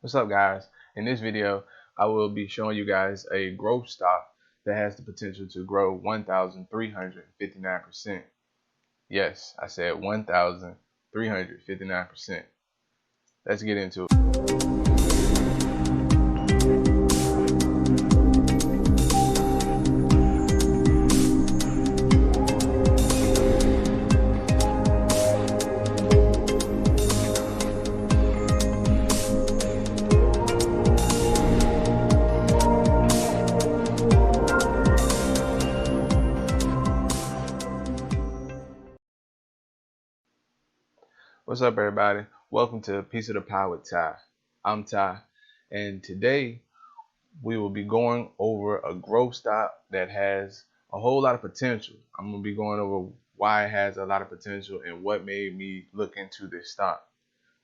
What's up, guys? In this video, I will be showing you guys a growth stock that has the potential to grow 1,359%. Yes, I said 1,359%. Let's get into it. What's up, everybody? Welcome to Piece of the Pie with Ty. I'm Ty, and today we will be going over a growth stock that has a whole lot of potential. I'm going to be going over why it has a lot of potential and what made me look into this stock.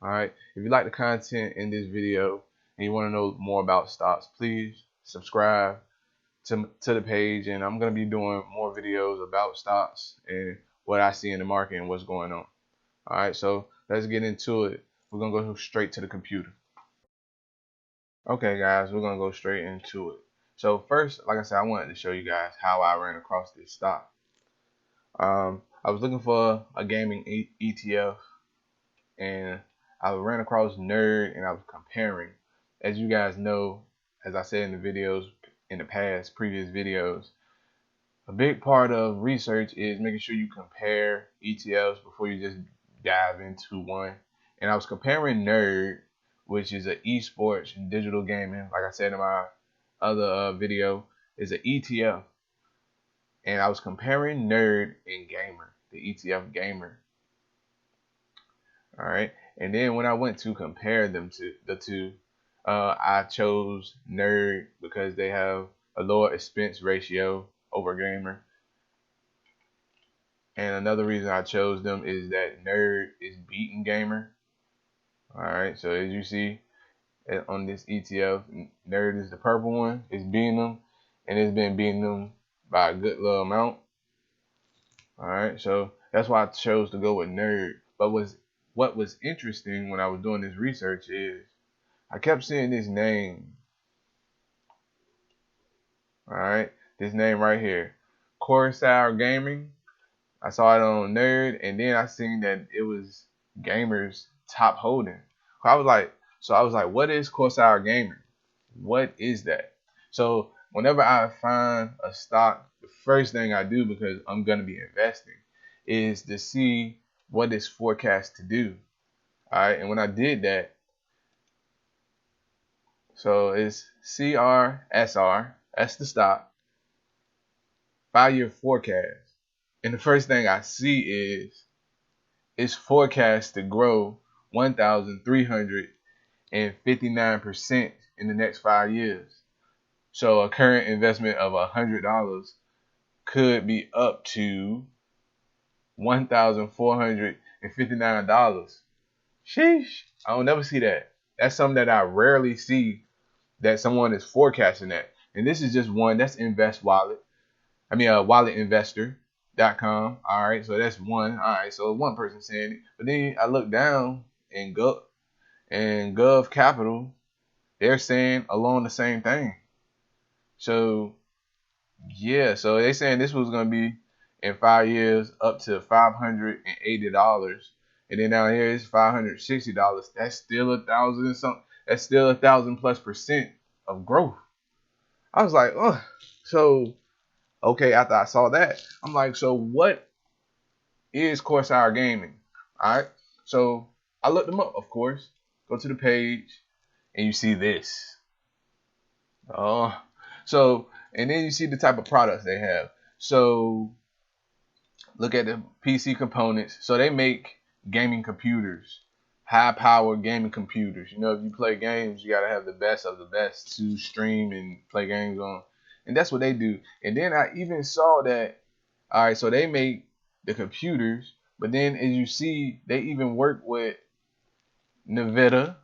All right. If you like the content in this video and you want to know more about stocks, please subscribe to the page, and I'm going to be doing more videos about stocks and what I see in the market and what's going on. All right, so let's get into it. We're going to go straight to the computer. Okay, guys, we're going to go straight into it. So first, like I said, I wanted to show you guys how I ran across this stock. I was looking for a gaming ETF, and I ran across Nerd, and I was comparing. As you guys know, as I said in the videos, in the past, previous videos, a big part of research is making sure you compare ETFs before you just dive into one. And I was comparing Nerd, which is an esports and digital gaming, like I said in my other video, is an ETF. And I was comparing Nerd and Gamer, the ETF Gamer. All right. And then when I went to compare them to the two, I chose Nerd because they have a lower expense ratio over Gamer. And another reason I chose them is that Nerd is beating Gamer. Alright, so as you see on this ETF, Nerd is the purple one. It's beating them, and it's been beating them by a good little amount. Alright, so that's why I chose to go with Nerd. But what was interesting when I was doing this research is I kept seeing this name. Alright, this name right here, Corsair Gaming. I saw it on Nerd, and then I seen that it was Gamer's top holding. I was like, what is Corsair Gaming? What is that? So whenever I find a stock, the first thing I do, because I'm gonna be investing, is to see what it's forecast to do. All right, and when I did that, so it's CRSR, that's the stock, 5-year forecast. And the first thing I see is it's forecast to grow 1,359% in the next 5 years. So a current investment of $100 could be up to $1,459. Sheesh. I don't never see that. That's something that I rarely see that someone is forecasting that. And this is just one. That's walletinvestor.com. All right, so that's one. All right, so one person saying it. But then I look down and Gov Capital, they're saying along the same thing. So yeah, so they're saying this was gonna be in 5 years up to $580, and then down here it's $560. That's still 1,000 and something. That's still 1,000+% of growth. I was like, oh, so okay. After I saw that, I'm like, so what is Corsair Gaming? All right, so I looked them up, of course. Go to the page, and you see this. And then you see the type of products they have. So look at the PC components. So they make gaming computers, high-power gaming computers. You know, if you play games, you gotta have the best of the best to stream and play games on. And that's what they do. And then I even saw that, all right, so they make the computers, but then as you see, they even work with NVIDIA,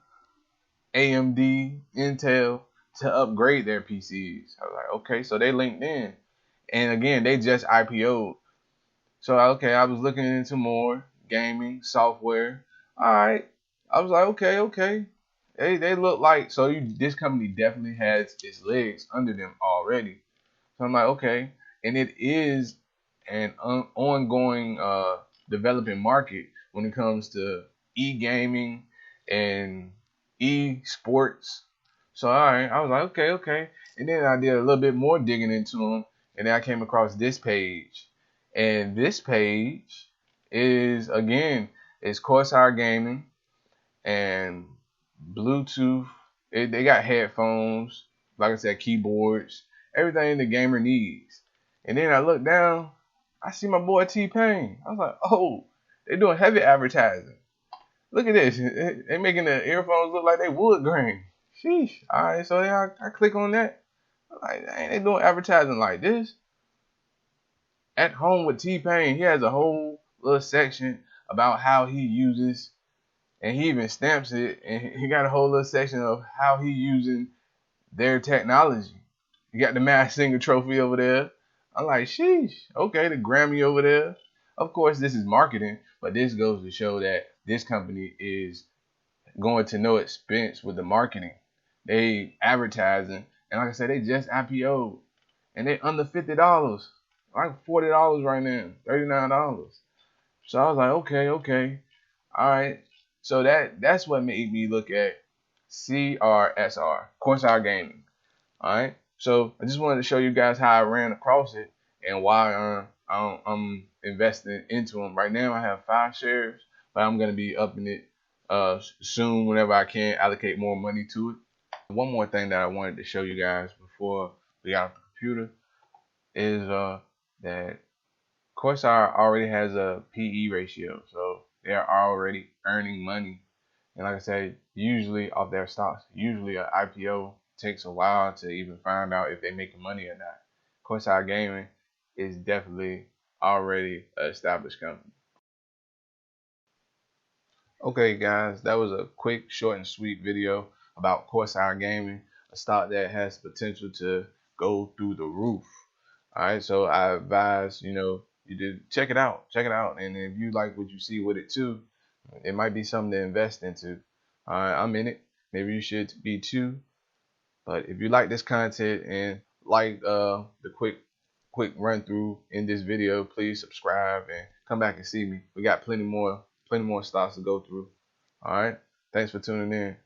AMD, Intel to upgrade their PCs. I was like, okay, so they linked in. And again, they just IPO'd. So, okay, I was looking into more gaming, software. All right. I was like, okay. they look like, so this company definitely has its legs under them already. So I'm like, okay, and it is an ongoing developing market when it comes to e-gaming and e-sports. So all right, I was like, okay, okay, and then I did a little bit more digging into them, and then I came across this page, and this page is again, it's Corsair Gaming and Bluetooth. They got headphones, like I said, keyboards, everything the gamer needs. And then I look down, I see my boy T-Pain. I was like, oh, they doing heavy advertising. Look at this. They making the earphones look like they wood grain. Sheesh. All right, so I click on that. I'm like, dang, they doing advertising like this. At home with T-Pain, he has a whole little section about how he uses, and he even stamps it, and he got a whole little section of how he using their technology. You got the Masked Singer trophy over there. I'm like, sheesh, okay, the Grammy over there. Of course, this is marketing, but this goes to show that this company is going to no expense with the marketing. They advertising, and like I said, they just IPO'd, and they under $50, like $40 right now, $39. So I was like, okay, okay. All right. So that's what made me look at CRSR, Corsair Gaming. All right. So I just wanted to show you guys how I ran across it and why I'm investing into them. Right now I have 5 shares, but I'm gonna be upping it soon whenever I can allocate more money to it. One more thing that I wanted to show you guys before we got off the computer is that Corsair already has a PE ratio, so they're already earning money. And like I said, usually off their stocks, usually an IPO takes a while to even find out if they're making money or not. Corsair Gaming is definitely already an established company. Okay, guys, that was a quick, short, and sweet video about Corsair Gaming, a stock that has potential to go through the roof. All right, so I advise, you to check it out, and if you like what you see with it too, it might be something to invest into. All right, I'm in it. Maybe you should be too. But if you like this content and like the quick run through in this video, please subscribe and come back and see me. We got plenty more stocks to go through. All right, thanks for tuning in.